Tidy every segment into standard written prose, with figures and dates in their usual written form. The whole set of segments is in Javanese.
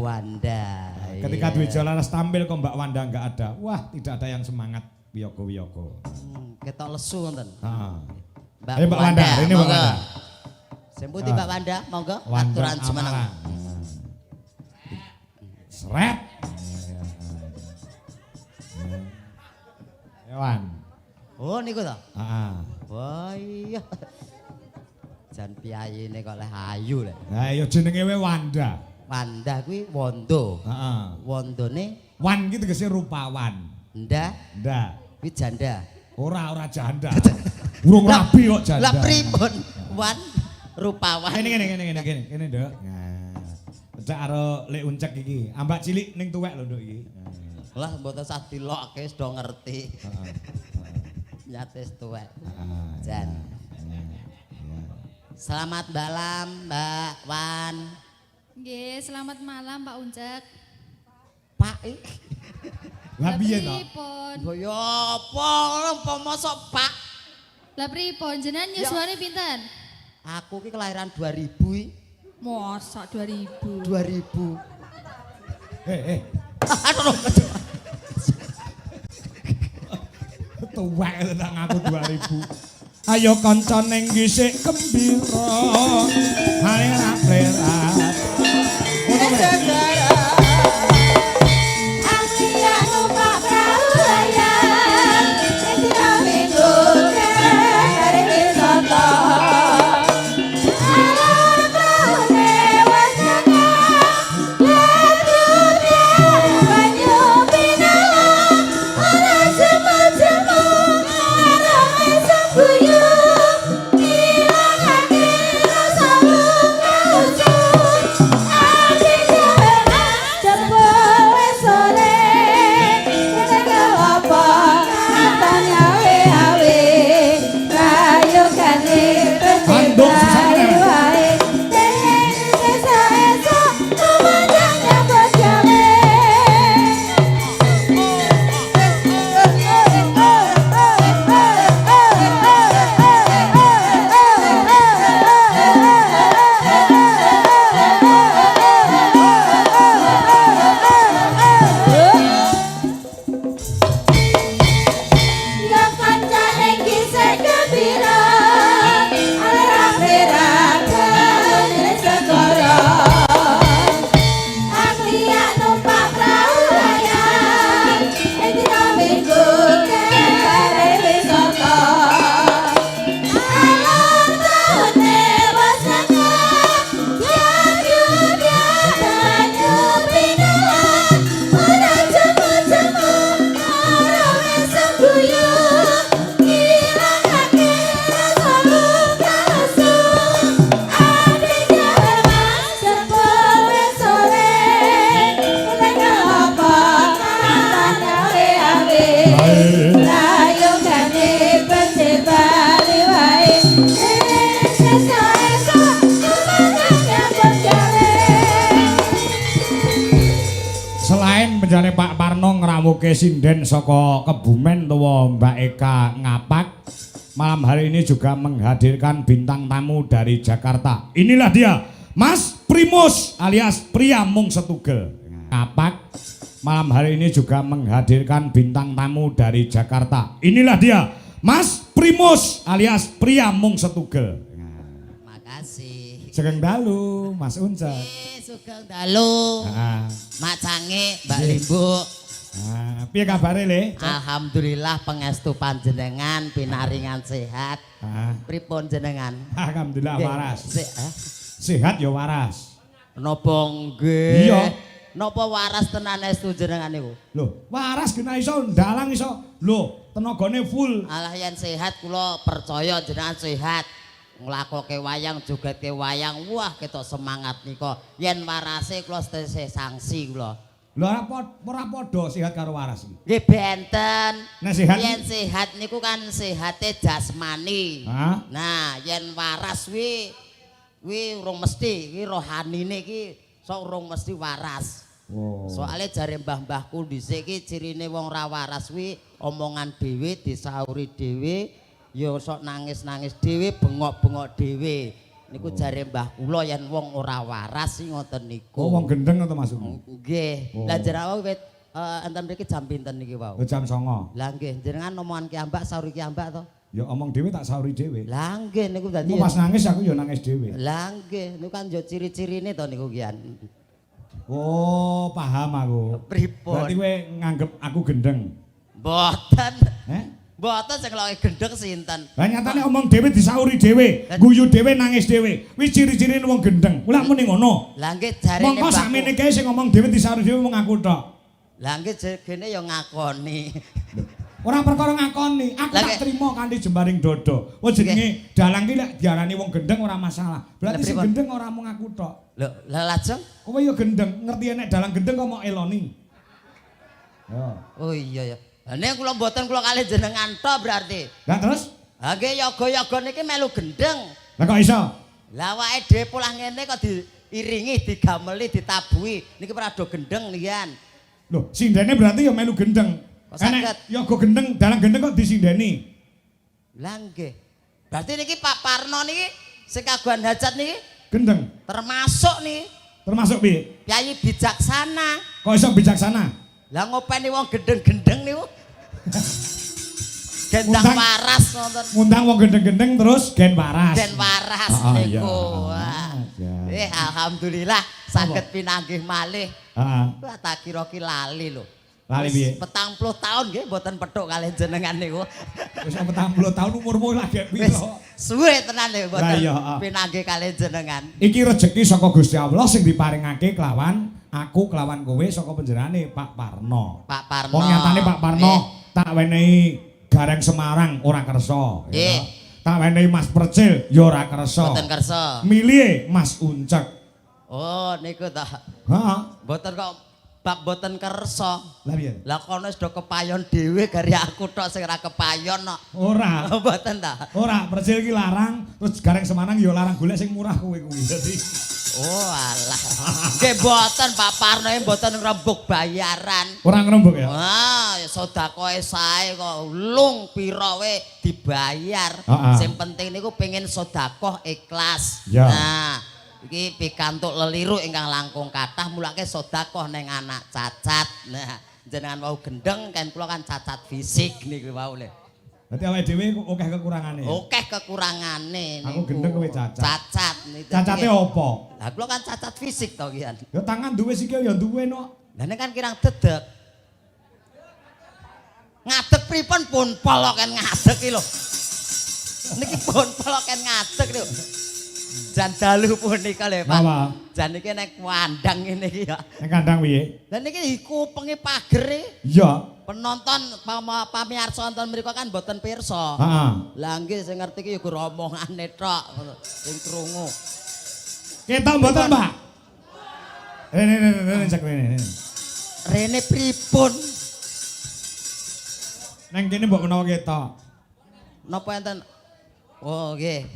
Wanda. Ketika Dwi Jalaras tampil kok Mbak Wanda nggak ada, wah tidak ada yang semangat wiyoko-wiyoko. Ketok lesu ngoten. Heeh. Mbak Wanda, ini Mbak Wanda. Semputi Mbak Wanda, monggo Wanda aturan jumeneng. Sret. Hewan. Oh niku to? Heeh. Wah iya. Jan piyayine kok leh ayu leh. Lah ya jenenge we Wanda. Wanda kuwi wondo. Heeh. Wondone Wan ki tegese rupawan. ndah. Ndah. Kuwi janda. Ora janda. Urung rabi kok janda. Lah pripun? Wan rupawan. Kene Nduk. Nah. Pecak karo Lek Uncek iki. Ambak cilik ning tuwek lho Nduk iki. Lah mboten sah dilokke wis do ngerti. Heeh. Nyates tuwek. Heeh. Jan. Selamat malam Mbak Wan. Nggih, selamat malam Pak Uncek. Pak Lah piye to? Pripun? ya apa mosok Pak? Lah pripun jenengan yuswane pinten? Aku ki kelahiran 2000 iki. Mosok 2000. 2000. Aduh. Tuwek tenan aku 2000. Ayo kanca ning gisik gembira. Halerat-lerat. Penjane Pak Parno ngrawuhke sinden saka Kebumen utawa Mbak Eka Ngapak. Malam hari ini juga menghadirkan bintang tamu dari Jakarta. Inilah dia, Mas Primus alias Pria Mung Setugel. Ngapak. Malam hari ini juga menghadirkan bintang tamu dari Jakarta. Inilah dia, Mas Primus alias Pria Mung Setugel. Makasih. Sugeng dalu, Mas Uncek. Sugeng dalu. Mak Cange, Mbak Limbu. Piye kabare, Le? Alhamdulillah pangestu panjenengan pinaringan sehat. Pripun jenengan? Alhamdulillah waras. Sehat ya waras. Napa nggih? Iya. Napa waras tenan estu jenengan niku? Lho, waras kena iso ndalang iso. Lho, tenagane full. Alah yen sehat kula percaya jenengan sehat. Nglakoke wayang jogetke wayang wah ketok semangat nika yen warase kula setese sanksi kula lho ora padha sehat karo waras iki nggih benten nek sehat yen sehat niku kan sehate jasmani nah yen waras kuwi urung mesti kuwi rohanine iki sok urung mesti waras soalnya jare mbah-mbahku dhisik iki cirine wong ra waras kuwi omongan dhewe disauri dhewe ya sok nangis-nangis dhewe bengok-bengok dhewe Niku jare mbah kula yen wong ora waras sing ngoten niku. Oh, wong gendeng to maksudmu? Nggih. Lah jenengan wit enten mriki jam pinten niki wau? Jam 09.00. Lah nggih, jenengan omongan kiambak sauri kiambak to? Ya omong dhewe tak sauri dhewe. Lah nggih niku dadi. Pas nangis aku ya nangis dhewe. Lah nggih, niku kan yo ciri-cirine to niku kian. Oh, paham aku. Pripun? Berarti kowe nganggep aku gendeng. Mboten. Mboten sing lek gendeng sinten? Lah nyatane omong dhewe disauri dhewe, guyu dhewe nangis dhewe. Kuwi ciri-cirine wong gendeng. Ora muni ngono. Lah nggih jarene mongko sakmene kae sing ngomong dhewe disauri dhewe mung aku tok. Lah nggih jegene ya ngakoni. Ora perkara ngakoni, aku tak trimo kanthi jembaring dodo. Oh jenenge dalang ki lek diarani wong gendeng ora masalah. Berarti sing gendeng ora mung aku tok. Lho, lah lajeng kowe ya gendeng, ngerti nek dalang gendeng kok mau eloni. Ya. Oh iya ya. Lah nek kula mboten kula kalih jenengan tok berarti. Lah terus? Ha nggih yoga-yoga niki melu gendeng. Lah kok iso? Lah awake dhewe polah ngene kok diiringi, digameli, ditabuhi. Niki ora do gendeng nian. Loh, sindene berarti ya melu gendeng. Enek yoga gendeng, dalang gendeng kok disindeni. Lah nggih. Berarti niki Pak Parno niki sing kagungan hajat niki gendeng. Termasuk nih. Termasuk piye? Kyai bijaksana. Kok iso bijaksana? Lah ngopeni wong gendeng-gendeng niku. Gendang waras nonton. Ngundang wong gendeng-gendeng terus gen waras. Gen waras niku. Alhamdulillah saged pinanggih malih. Heeh. Wah tak kira ki lali lho. Lali piye? 40 tahun nggih mboten pethuk kalih jenengan niku. Wis 40 tahun umurmu lagi piro? Suwe tenan lho mboten iya, pinanggih kalih jenengan. Iki rejeki saka Gusti Allah sing diparingake kelawan aku kelawan kowe saka panjenengane Pak Parno. Pak Parno. Wong nyatane Pak Parno tak wenehi Gareng Semarang ora kersa. Tak wenehi Mas Percil ya ora kersa. Mboten kersa. Milih Mas Uncek. Oh niku ta. Heeh. Mboten kok bab boten kersa. Lah piye? Lah kono wis do kepayon dhewe gari aku tok sing ora kepayon kok. Ora. Mboten ta. Ora, Persil iki larang, terus Gareng Semarang ya larang golek sing murah kowe kuwi. Dadi oh alah. Nggih mboten Pak Parno mboten ngrembug bayaran. Ora ngrembug ya. Wah, sedakoe sae kok lung pira we dibayar. Sing penting niku pengin sedekah ikhlas. Ya. Nah, iki pikantuk leliru ingkang langkung kathah mulake sedekah ning anak cacat. Nah, jenengan wau gendeng kan kula kan cacat fisik niku wau le. Berarti awake dhewe akeh kekurangane. Akeh kekurangane niku. Aku gendeng kowe cacat. Cacat niku. Cacate apa? Lah kula kan cacat fisik to kian. Ya tangan duwe sikil ya duwe no. Lah nek kan kirang dedeg. Ngadeg pripun pun poloken ngadeg iki lho. Niki pun poloken ngadeg lho. Jan dalu punika lho Pak. Jan iki nek kandang ngene iki ya. Nek kandang piye? Lah niki kupenge pager. Iya. Penonton pamirsa wonten mriku kan mboten pirsa. Heeh. Lah nggih sing ngerti iki ya gur omongane tok sing krungu. Ketok mboten, Pak? Rene cek rene. Rene pripun? Nang kene mbok menawa ketok. Napa enten? Oh nggih.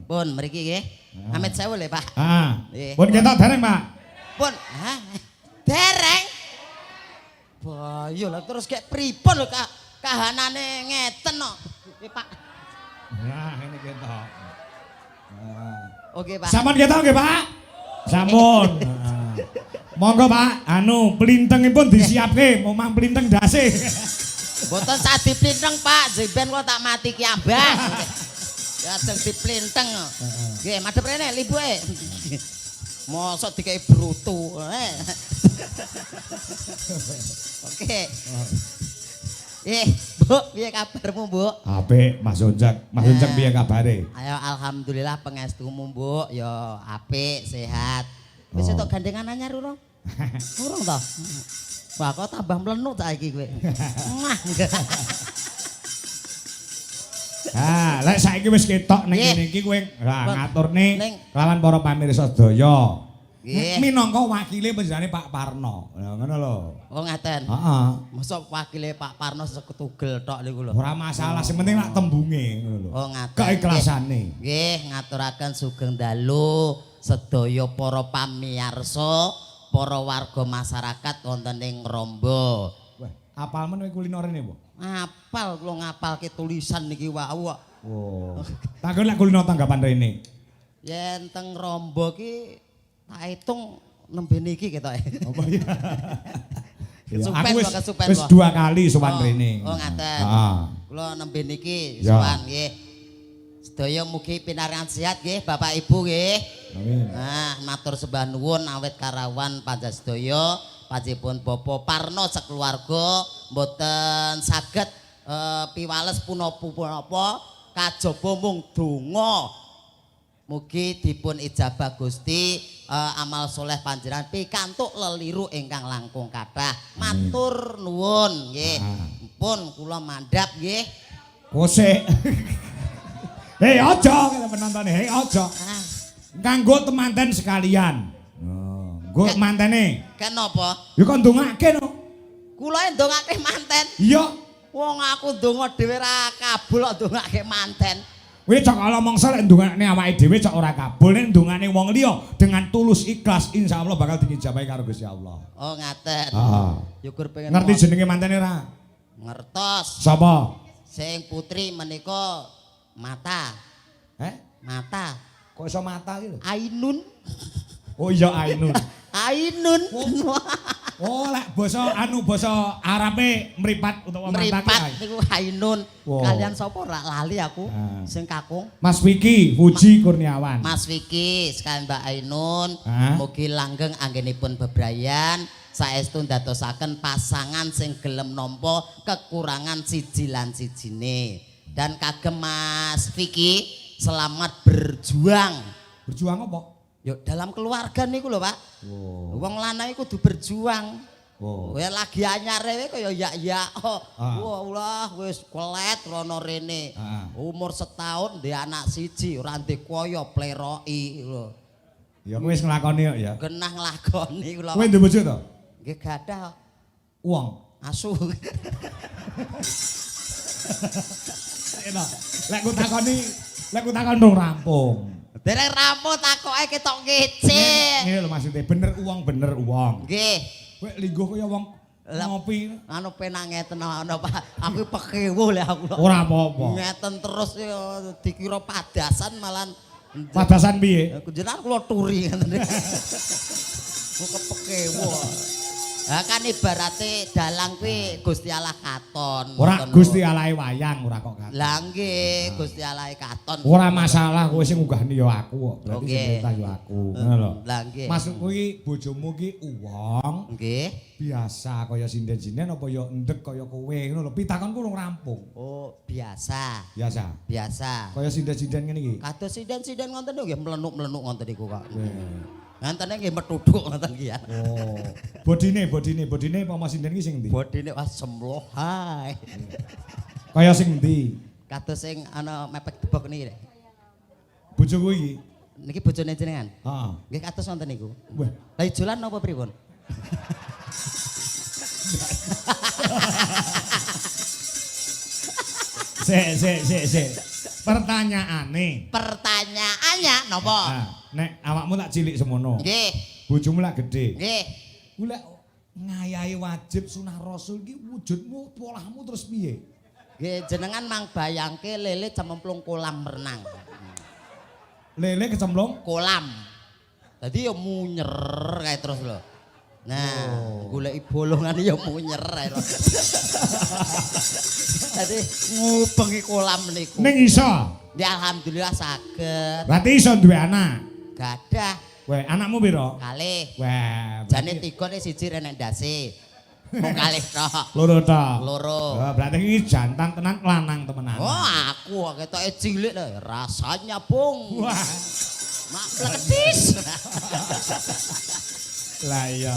Pun mriki nggih. Amit sewu lho Pak. Heeh. Pun ketok dereng, Pak. Pun. Hah? Dereng. Bayo lah terus kayak pripun lho kahanane ngeten kok. Nggih Pak. Nah, ini ketok. Oke Pak. Sampun ketok nggih, Pak? Sampun. Monggo Pak, anu plintengipun disiapke, momang plinteng dase. Mboten sak diplinteng Pak, jemben kok tak mati ki ambah. Ya ajeng diplinteng. Nggih, madhep rene libuke. Mosok dikei brutu. Oke. Bu, piye kabarmu, Bu? Apik, Mas Uncek. Mas Uncek piye kabare? Ayo alhamdulillah pengestumu, Bu. Ya apik, sehat. Wis entuk gandengan anyar urung? Urung to? Wah, kok tambah mlenuk saiki kowe. Lek saiki wis ketok ning kene iki kowe ngaturne lawan para pamirsa sedaya. Minangka wakile panjenengane Pak Parno. Ya ngono lho. Oh ngaten. Heeh. Mosok wakile Pak Parno seketugel tok niku lho. Ora masalah, sing penting lak tembunge ngono lho. Oh ngaten. Keiklasane. Nggih, ngaturaken sugeng dalu sedaya para pamirsa, para warga masyarakat wonten ing Rombo. Wah, apal men kuliner rene, Bu? Apal kula ngapalke tulisan niki wau kok. Oh. Takon lek kulino tanggapan rene. yen teng Rombo ki tak hitung nembe niki ketoke. Apa ya? Kesupen Aku kok kesupen wis kok. 2 kali sowan rene. Oh ngaten. Heeh. Kula nembe niki Ya. sowan nggih. Sedaya mugi pinaringan sehat nggih Bapak Ibu nggih. Amin. Nah, matur sembah nuwun awit karawan panjenengan panjenipun Bapak Parno sakeluarga mboten saged piwales punapa-punapa kajaba mung donga. Mugi dipun ijabah Gusti amal soleh panjenengan pikantuk leliru ingkang langkung kathah. Matur nuwun nggih. Pun kula mandhap nggih. Kosek. Hei aja penonton hei aja. Kanggo temanten sekalian. Oh, nggo mantene. Kenapa? Ya kok ndongake no. Kula ndongake manten. Iya. Wong aku ndonga dhewe ra kabul kok ndongake manten. Kowe cok ala mangsa lek ndongane awake dhewe cok ora kabul nek ndongane wong liya dengan tulus ikhlas insyaallah bakal diijabahi karo Gusti Allah. Oh ngaten. Heeh. Syukur pengen Ngerti jenenge mantene ora? ngertos. Sapa? Sing putri menika Mata. Mata. Kok iso mata iki lho? Ainun. Oh iya Ainun. Ainun. Oh lek basa basa Arabe mripat utawa mata Meripat niku Ainun. Wow. Kalian sapa ora lali aku sing kakung. Mas Wiki Puji Kurniawan. Mas Vicky sekalian Mbak Ainun, mugi langgeng anggenipun bebrayan saestu ndadosaken pasangan sing gelem nampa kekurangan siji lan sijine. Dan kagem Mas Vicky selamat berjuang. Berjuang apa? Yuk dalam keluarga niku lho, Pak. Oh. Wong lanang iku kudu berjuang. Oh. Kowe lagi anyar wae kaya ya. Wah, wis kelet rono rene. Umur setahun ndek anak siji ora ndek kaya pleroki lho. Ya kowe wis nglakoni kok ya. Genah nglakoni kula. Kowe ndek bojo to? Nggih gadah Uang. asu. Enak. Lek ku takon dong rampung. Dereng rampung takoke ketok kece. Ngene lho maksudnya bener uang. Nggih. Kowe linggo kaya wong ngopi. Anu penak ngeten ana Pak. Aku pekewo lho aku. Ora apa-apa. Ngeten terus ya dikira padasan malan. Padasan piye? Jenengan kula turi ngeten. Kok kepekewo. Lah kan ibarate dalang kuwi Gusti Allah katon. Ora Gusti Allah wayang ora kok katon. Lah nggih Gusti Allah katon. Ora masalah kowe sing ngunggahni ya aku kok. Berarti sing Oke. perintah ya aku. Ngono lho. Lah nggih. Maksudku iki bojomu iki uang Nggih. biasa kaya sinden-sinden apa ya endek kaya kowe ngono lho. Pitakonku urung rampung. Oh, biasa. Biasa. Biasa. Kaya sinden-sinden ngene iki. Kados sinden-sinden ngoten niku nggih mlenuk-mlenuk ngoten niku kok. Ngantene nggih metuduk ngoten iki ya. Oh. Bodine apa mas sinden iki sing ndi? Bodine wah semloh hai. Kaya sing ndi? Kados sing ana mepek debok niki. Bojoku iki. Niki bojone jenengan. Heeh. Nggih kados wonten niku. Wah. Lah ijolan napa pripun? Sik. Pertanyaane. Pertanyaannya napa? Nah, nek awakmu tak cilik semono. Nggih. Bojomu lak gede. Nggih. Golek ngayahi wajib sunah rasul iki wujudmu polahmu terus piye? Nggih jenengan mang bayangke lele cemplung kolam renang. Lele kecemplung Kolam. Dadi ya munyer kae terus lho. Nah, goleki bolongane ya munyer kae lho. Dadi ngubengi kolam niku. ning iso. Ya alhamdulillah saged. Berarti iso duwe anak. Gadah Weh, anakmu piro? kalih. Wah, Jane 3 nek siji renek ndase. Mung kalih tok. loro tok. Loro. Wah, berarti iki jantan tenan lanang temenan. Oh, aku ketoke cilik lho, rasanya bung. Wah. Mak pletis. Lah iya.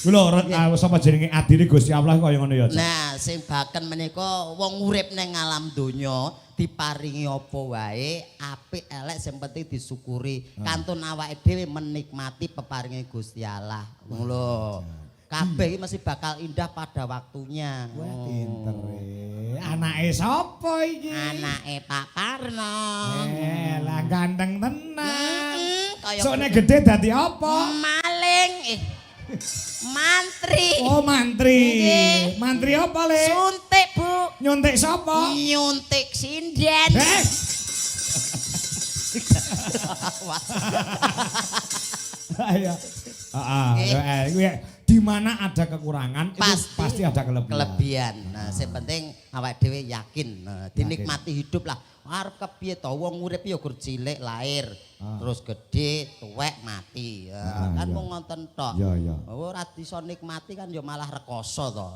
Kula sapa jenenge adine Gusti Allah kaya ngono ya. Cak? Nah, sing baken menika wong urip ning alam donya diparingi apa wae, apik elek sing penting disyukuri. Kantun awake dhewe menikmati peparinge Gusti Allah. Ngono lho. Kabeh iki mesti bakal indah pada waktunya. Wah, pinter. Anake sapa iki? Anake Pak Parno. Lah ganteng tenan. Kaya Sone gede dadi apa? maling. Mantri. Oh, mantri. Nggih. Mantri apa, Le? Suntik, Bu. Nyuntik sapa? Nyuntik sinden. Iya. Heeh. Di mana ada kekurangan pasti ada kelebihan. Nah, sing penting awake dhewe yakin. Nah, dinikmati hidup lah. Arep kepiye to wong urip ya gur cilik lahir, terus gede, tuwek, mati. Kan mung ngoten tok. Ora iso nikmati kan ya malah rekoso to.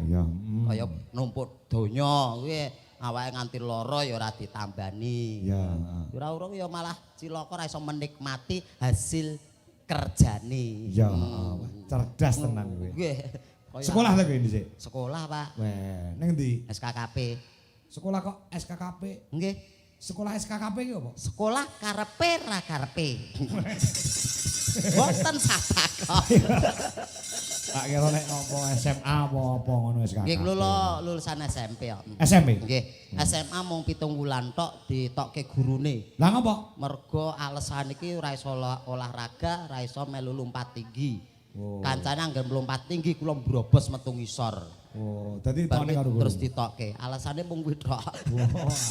Iya. Kaya numpuk donya kuwi awake nganti lara ya ora ditambani. Iya. Ora urung ya malah cilaka ora iso menikmati hasil kerjane. Iya, cerdas tenan kowe. Nggih. Sekolah lho kowe dhisik. Sekolah, Pak. Weh, ning ndi? SKKP. Sekolah kok SKKP? Nggih. Sekolah SKKP ki apa? Sekolah karepe ra karepe. Boten satakok. Tak kira nek apa SMA apa ngono SKKP. Nggih kula lulusan SMP kok. SMP? Nggih. SMA mung 7 wulan tok ditokke gurune. Lah ngapa? Mergo alasan iki ora iso olahraga, ora iso melu lompat tinggi. Oh. Kancane anggere lompat tinggi kula mbrobos metu ngisor. Oh, dadi ditokne karo guru. Terus ditokke. Alasane mung kuwi tok.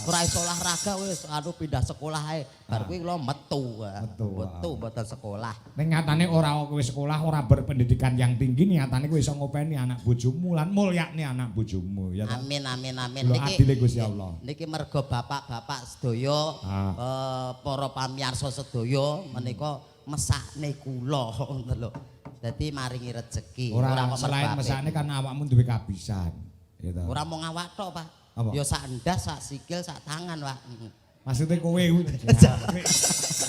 Ora iso olahraga wis pindah sekolah ae. Bar kuwi kula metu. Metu mboten sekolah. Ning nyatane ora kowe sekolah ora berpendidikan yang tinggi, nyatane kowe iso ngopeni anak bojomu lan mulyakne anak bojomu ya. Amin amin amin. Niki adile Gusti Allah. Niki mergo bapak-bapak sedaya para pamirsa sedaya menika mesakne kula ngoten lho. Dadi maringi rezeki. Ora selain mesakne kan awakmu duwe kabisan. Gitu. Ora mung awak tok, Pak. Apa? Ya sak ndas, sak sikil, sak tangan, Pak. Maksudnya kowe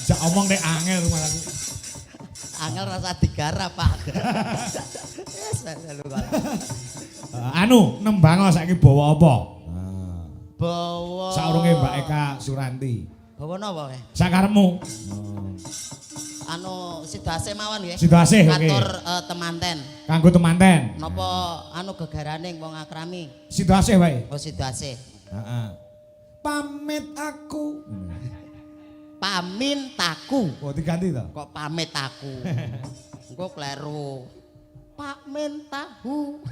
jak omong nek angel malah. Angel rasa digarap, Pak. Yes, Anu, nembang saiki bawa apa? Bawa Saurunge Mbak Eka Suranti. Bawa napa, Pak? Sakarepmu. Anu sidase mawon nggih. Sidase oke. Katur temanten. Kanggo temanten. Napa anu gegarane wong akrami? Sidase wae. Oh sidase. Heeh. Pamit aku. Pamintaku. Oh diganti to? Kok pamit aku? Engko kleru. Pak Mentahu.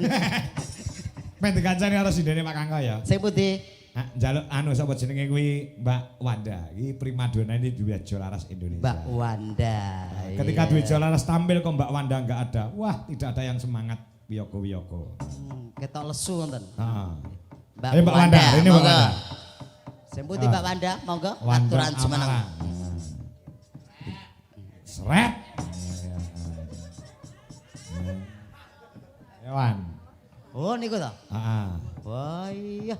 Men dikancani karo sindene Pak Kangko ya. Sing pundi? Njaluk anu sapa jenenge kuwi Mbak Wanda. Iki primadona ini duwe Jolaras Indonesia. Mbak Wanda. Ketika duwe Jolaras tampil kok Mbak Wanda enggak ada. Wah, tidak ada yang semangat wiyoko-wiyoko. Ketok lesu ngoten. Heeh. Mbak Wanda, ini Mbak Wanda. Sing pundi Mbak Wanda? Monggo Wanda aturan jumeneng. Sret. Ewan. Oh niku to? Heeh. Wah iya.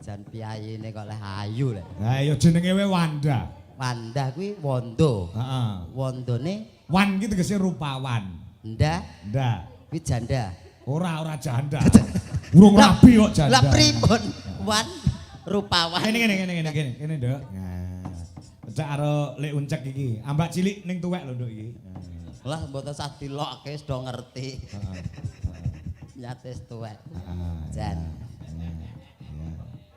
Jan piyayine kok leh ayu leh. Lah ya jenenge wae Wanda. Wanda kuwi wondo. Heeh. Wondone Wan ki tegese rupawan. nda. Nda. Kuwi janda. Ora janda. Urung rabi kok janda. Lah pripun? Wan rupawan. Kene Nduk. Nah. Pecak karo Lek Uncek iki. Ambak cilik ning tuwek lho Nduk iki. Lah mboten sah dilokke wis do ngerti. Nyates tuwek. Jan.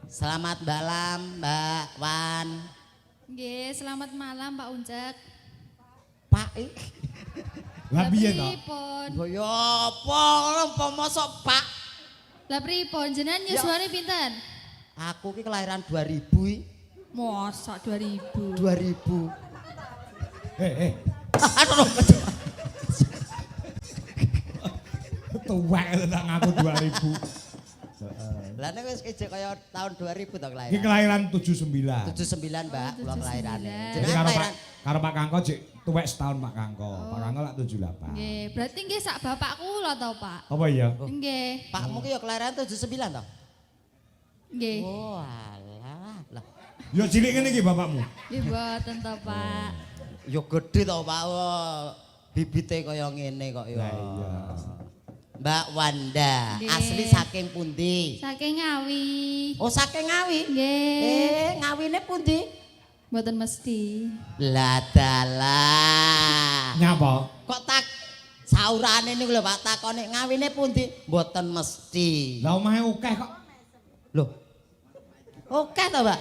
Selamat malam Mbak Wan. Nggih, selamat malam Pak Uncek. Pak Lah piye to? Pripun? ya apa mosok Pak? Lah pripun jenengan yuswane pinten? Aku ki kelahiran 2000 iki. Mosok 2000. 2000. Aduh. Tuwek tak ngaku 2000. Lah nek wis kejek kaya tahun 2000 to Iki kelahiran. kelahiran 79. 79 Mbak, kula kelahirane. Jadi Jenengan kelahiran karo Pak Kangko cek tuwek setahun Pak Kangko. Pak Kangko lak 78. Nggih, berarti nggih sak bapakku lho to, Pak. Apa iya? Nggih. Pakmu ki ya kelahiran 79 to? Nggih. Oh alah. Lah Yo cilik ngene iki bapakmu. Nggih mboten to, Pak. ya gede to Pak. Bibite kaya ngene kok ya. Lah iya. Mbak Wanda, Nggih. asli saking pundi? Saking Ngawi. Oh saking Ngawi? Nggih. Ngawine pundi? Mboten mesti. Lah dalah. Nyapa? Kok tak saurane niku lho Pak takone ngawine pundi? Mboten mesti. Lah omahe akeh kok. Loh. Oke to, Mbak?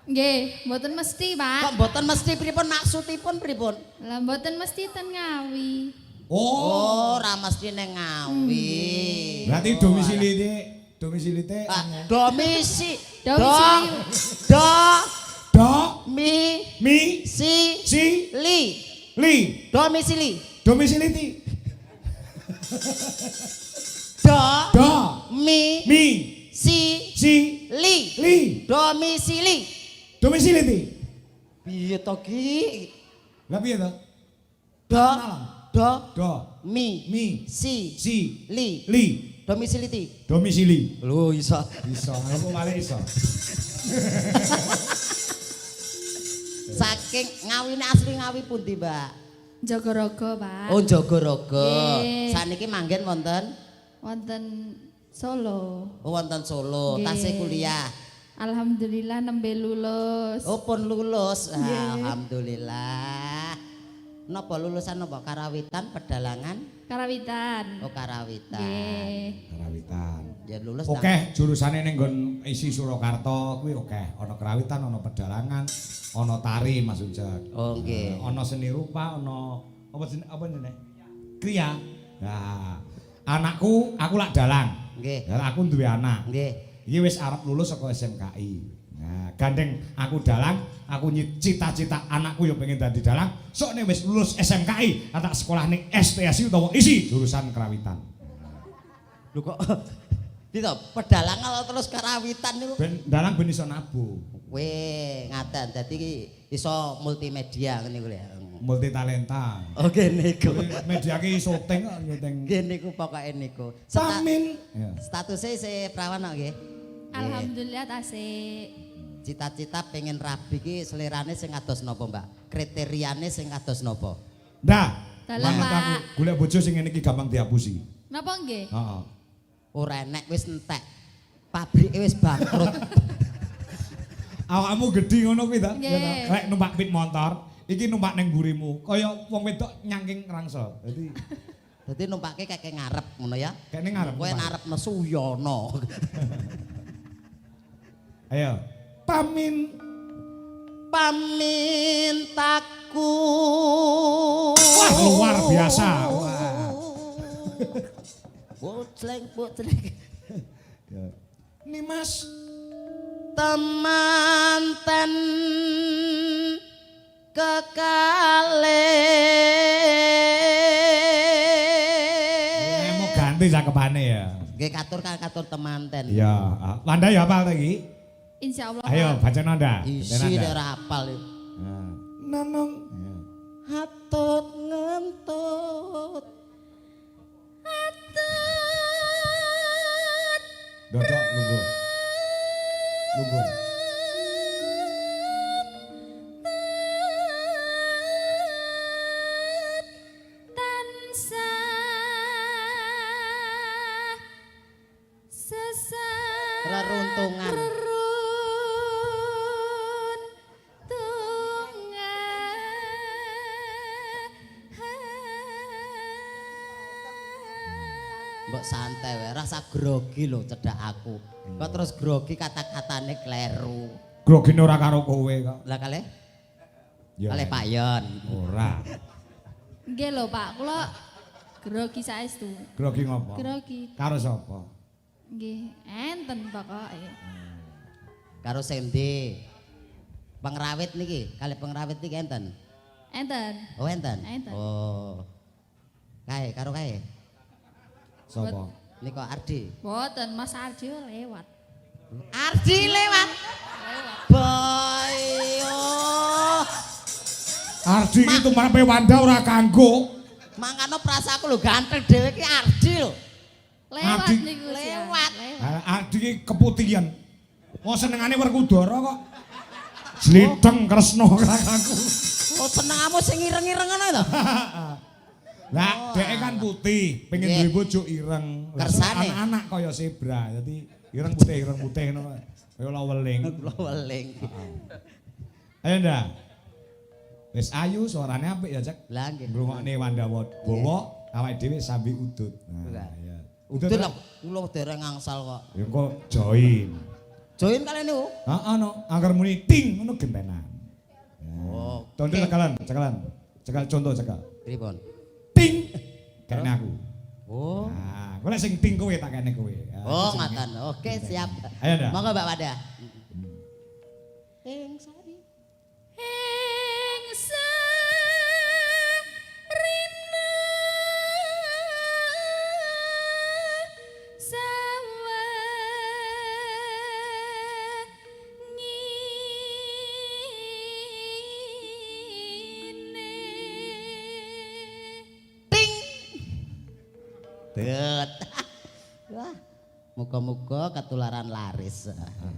Nggih, mboten mesti, Pak. Kok mboten mesti pripun maksudipun pripun? Lah mboten mesti ten Ngawi. Oh, ora mesti ning Ngawi. Berarti domisili te Domisi. Domisili. Do. Dok. Mi. Si. Li. Domisili. Domisiliti. Do. Mi. Si. Li. Domisili. Domisiliti. Piye to ki? Lah piye to? Do. Mi. Si. Li. Domisili. Lho iso. Iso, aku malah iso. Saking ngawine asli ngawi pundi, Mbak? Jogorogo, Pak. Oh, Jogorogo. Nggih. Saniki manggen wonten? Wonten Solo. Oh, wonten Solo. Nggih. Tasih kuliah. Alhamdulillah nembe lulus. Oh, pun lulus. Alhamdulillah. Napa lulusan napa? Karawitan, pedalangan? Karawitan. Oh, karawitan. Nggih. Karawitan. Ya lulus. Oke, jurusane ning nggon isi Surakarta kuwi oke. Ana karawitan, ana pedalangan, ana tari Mas Ujak. Oh, nggih. Ana seni rupa, ana apa jenenge? Kriya. Nah, anakku aku lak dalang. Nggih. Ya aku duwe anak. Nggih. Iki wis arep lulus saka SMKI. Nah, gandeng aku dalang, aku cita-cita anakku yo pengen dadi dalang. Sokne wis lulus SMKI, tak sekolah ning STSI utawa isi jurusan karawitan. Lho kok Pito, pedalangan terus karawitan niku. Ben dalang ben iso nabung. Weh, ngaten. Dadi iso multimedia ngene iku lho. Multi talenta. Oke niku. Media ki syuting kok nyuting. Nggih niku pokoke niku. Pamin. Statusnya isih perawan kok nggih. Alhamdulillah tasik. Cita-cita pengen rabi ki selerane sing kados napa, Mbak? Kriteriane sing kados napa? Dah. Dalam, Pak. Golek bojo sing ngene iki gampang dihapusi. Napa nggih? Heeh. Ora enek wis entek. Pabrike wis bangkrut. Awakmu gedhi ngono kuwi ta? Nggih. Lek numpak pit motor, iki numpak ning mburimu. Kaya wong wedok nyangking rangsel. Dadi numpake keke ngarep ngono ya. Kene ngarep. Kowe narepno Suyono. Ayo. Pamintaku. Wah, luar biasa. Wah. Bocleng. Nimas Temanten kekalih. mau ganti cakepane ya. Nggih katur temanten. Iya, Wanda ya apal lagi. Insyaallah. Ayo baca nanda. Isi ora apal. Nanong. Hatut ngentut. Dodok lungguh. Tansah sesat Reruntungan. Mbok santai wae, rasa grogi lho cedhak aku. Kok terus grogi kata-katane kleru. Grogine ora karo kowe kok. Lah kalih? Ya. Kalih Pak Yon. Ora. Nggih lho Pak, kula grogi saestu. Grogi ngopo? Grogi. Karo sapa? Nggih, enten pokoke. Karo Sendi. Pengrawit niki, kalih pengrawit niki enten. Enten. Oh enten. Enten. Oh. Kae karo kae. Sapa? Niko Ardi. Boten Mas Ardi lewat. Ardi lewat. Boy. Oh. Ardi iki tumrape Wanda ora kanggo. Mangkano prasaku lho ganteng dhewe ki Ardi lho. Lewat Ardi. niku. Lewat. Ardi iki keputihan. Wong senengane Werkudara kok. Jlitheng Kresna kakangku. Oh senengamu sing ireng-ireng ngono to. Lah, dhek kan putih, pengen Nggih. duwe bojo ireng. Lah, Kersane. anak-anak kaya zebra. Dadi ireng putih ngono. Kaya laweling. Kula weling. Ayo ndak. Wis ayu suarane apik ya, Cek. Lah nggih. Ngrungokne Wanda Bowo, awake dhewe sambi udut. Nah, ya. Udut lah kula dereng angsal kok. Ya kok join. Join kalian niku. Heeh no, angger muni ting ngono gentenan. Oh. Tonton cekalan. Cekal contoh cekal. Pripun? Ting. Kene aku. Oh. Nah, kok sing ting kowe tak kene kowe. Ya, Oh, jenenge. ngaten. Oke, siap. Ayo ndak. Monggo Mbak Wada. Ing sari. udut. Wah, muga-muga ketularan laris.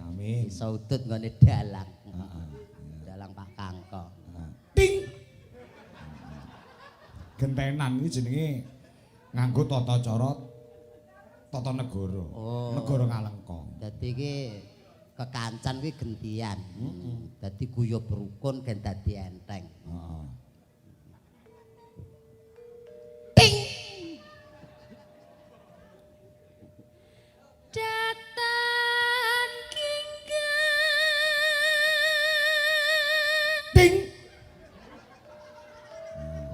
Amin. Iso udut nggone dalang. Dalang Pak Kangko. Ting. Gentenan iki jenenge nganggo tata cara tata negara. Oh. Negara Ngalengka. Dadi iki kekancan kuwi gentian. Dadi guyub rukun gen dadi enteng. Heeh. Ting. Datan kingga Ting.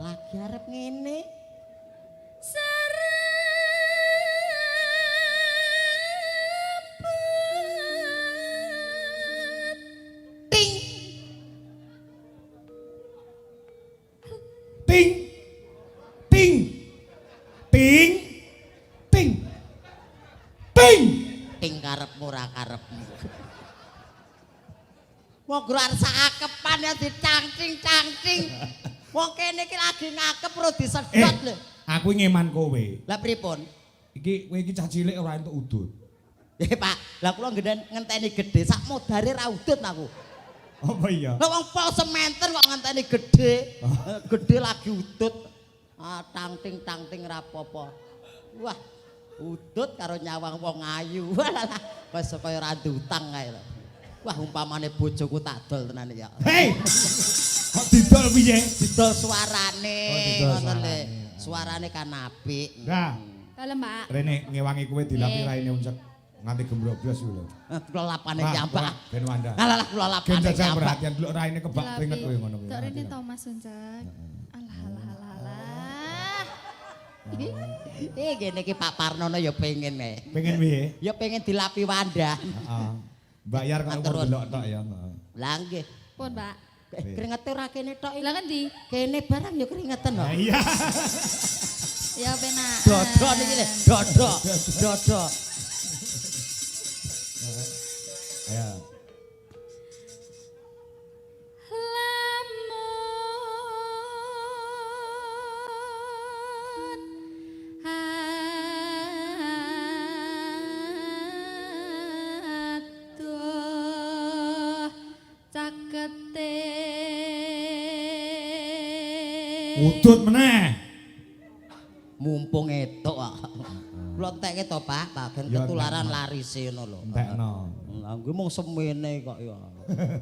Lagi arep ngene. Ting. Ting. Ting. Ting. Ting. Ting. Ting karepmu ora karepmu. Wong guru arep sakepan ya dicangcing-cangcing. Wong kene iki lagi ngakep ora disedot lho. Aku ngeman kowe. Lah pripun? Iki kowe iki cah cilik ora entuk udut. Pak, lah kula ngenteni gedhe sak modare ra udut aku. Apa iya? Lah wong pol sementer kok ngenteni gedhe. Gedhe lagi udut. Ah tangting-tangting ra apa-apa. Wah, udut karo nyawang wong ayu. Walah, wis kaya ra utang kae lho. Wah, umpamane bojoku tak dol tenan ya. Hei. Kok didol piye? Didol suarane didol ngono le. suarane. Suarane kan apik. Nah, Kalem, Pak. rene ngewangi kowe dilapi raine uncek nganti gembroblos lho. Kula lapane nyambak. Ben wanda. Alah kula Gen lapane jajal nyambak. perhatian delok raine kebak keringet kowe ngono kuwi. Tok rene Thomas Uncak. Alah alah alah alah. Gene iki Pak Parnono ya pengen kae. Pengen piye? Ya pengen dilapi Wanda. Heeh. Bayar kok umur delok tok ya. Lah nggih. Pun, Pak. Keringete ora kene tok. Lah kan di Kene barang ya keringeten kok. Iya. ya penak. Dodo niki le, dodo. Dodo. Ayo. Lamun aduh cakete Udut meneh. Mumpung etok kok. Kula entekke to, Pak, bagian Ya, ketularan entekno. laris ngono lho. Entekno. Lah kuwi mung semene kok ya.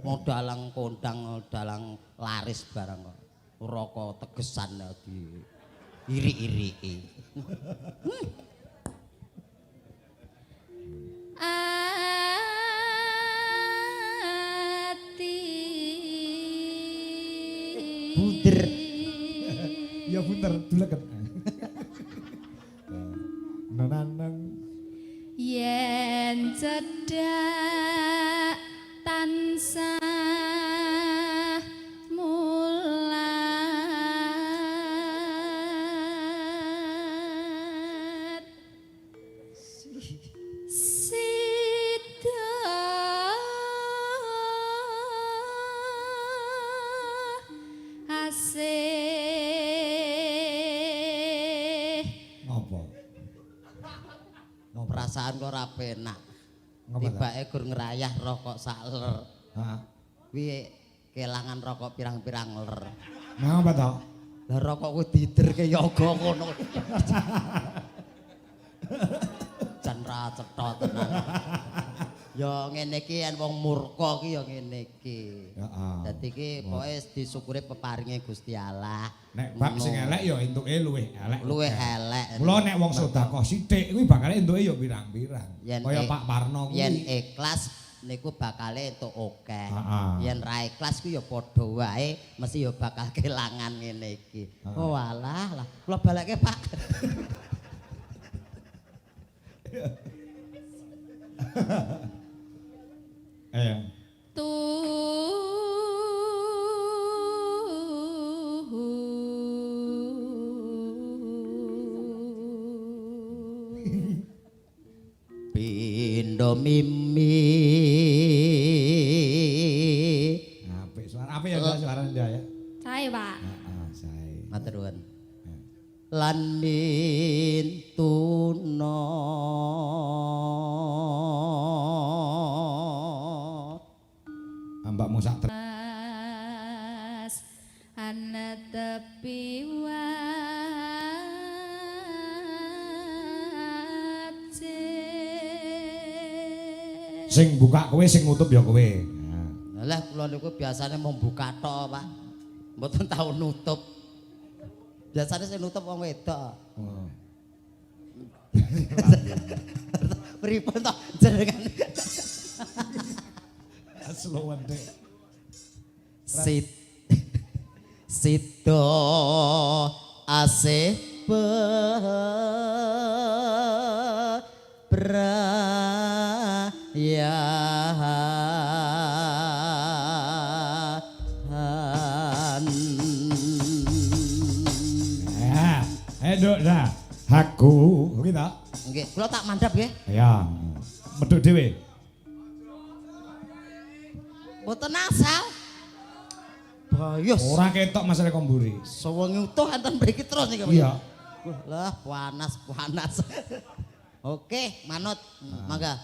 Mau dalang kondang, dalang laris barang kok. Ora kok tegesan ya di iri-iriki. ati Bunder. Ya bener, duleket. Nanang. yen cedhak tansah mulat sida asih Ngopo? Ngopo? Perasaan kok ora penak. Ngopo ta? Tibake gur ngerayah rokok sak ler. Heeh. Kuwi kelangan rokok pirang-pirang ler. Nah, apa to? Lah rokok kuwi diderke yoga ngono. Jan ra cetha tenan. Ya ngene iki yen wong murka ki ya ngene iki. Heeh. Dadi iki pokoke disyukuri peparinge Gusti Allah. Nek bab sing elek ya entuke luwih elek. Luwih elek. Mula nek wong sedekah sithik kuwi bakal entuke ya pirang-pirang. Yen Kaya Pak Parno kuwi. Yen ikhlas niku bakale entuk akeh. Heeh. Yen ra ikhlas ku ya padha wae mesti ya bakal kelangan ngene iki. Oh alah lah, kula balekke Pak. Ayo. Pindho mimi. Apik suara apik ya Ndak, suara Ndak ya. Sae, Pak. Heeh, sae. Matur nuwun. Lan mintu Sing buka kowe sing nutup ya kowe. Lah kula niku biasane mung buka tok, Pak. Mboten tau nutup. Biasane sing nutup wong wedok. Oh. Pripun to jenengan? Slowen dek. Sito asih Nduk dah. Aku kita. Nggih, kula tak mandhap nggih. Ya. Medhuk dhewe. Mboten asal. Bayus. Ora ketok masalah komburi. Sewengi utuh enten mriki terus niki. Iya. Lah panas. Oke, manut. Mangga.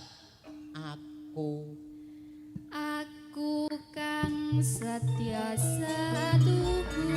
Aku kang setya satuku.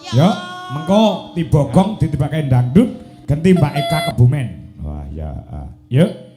Ya, mengko tibogong ditibake dangdut ganti Mbak Eka Kebumen. Wah, ya. Yuk.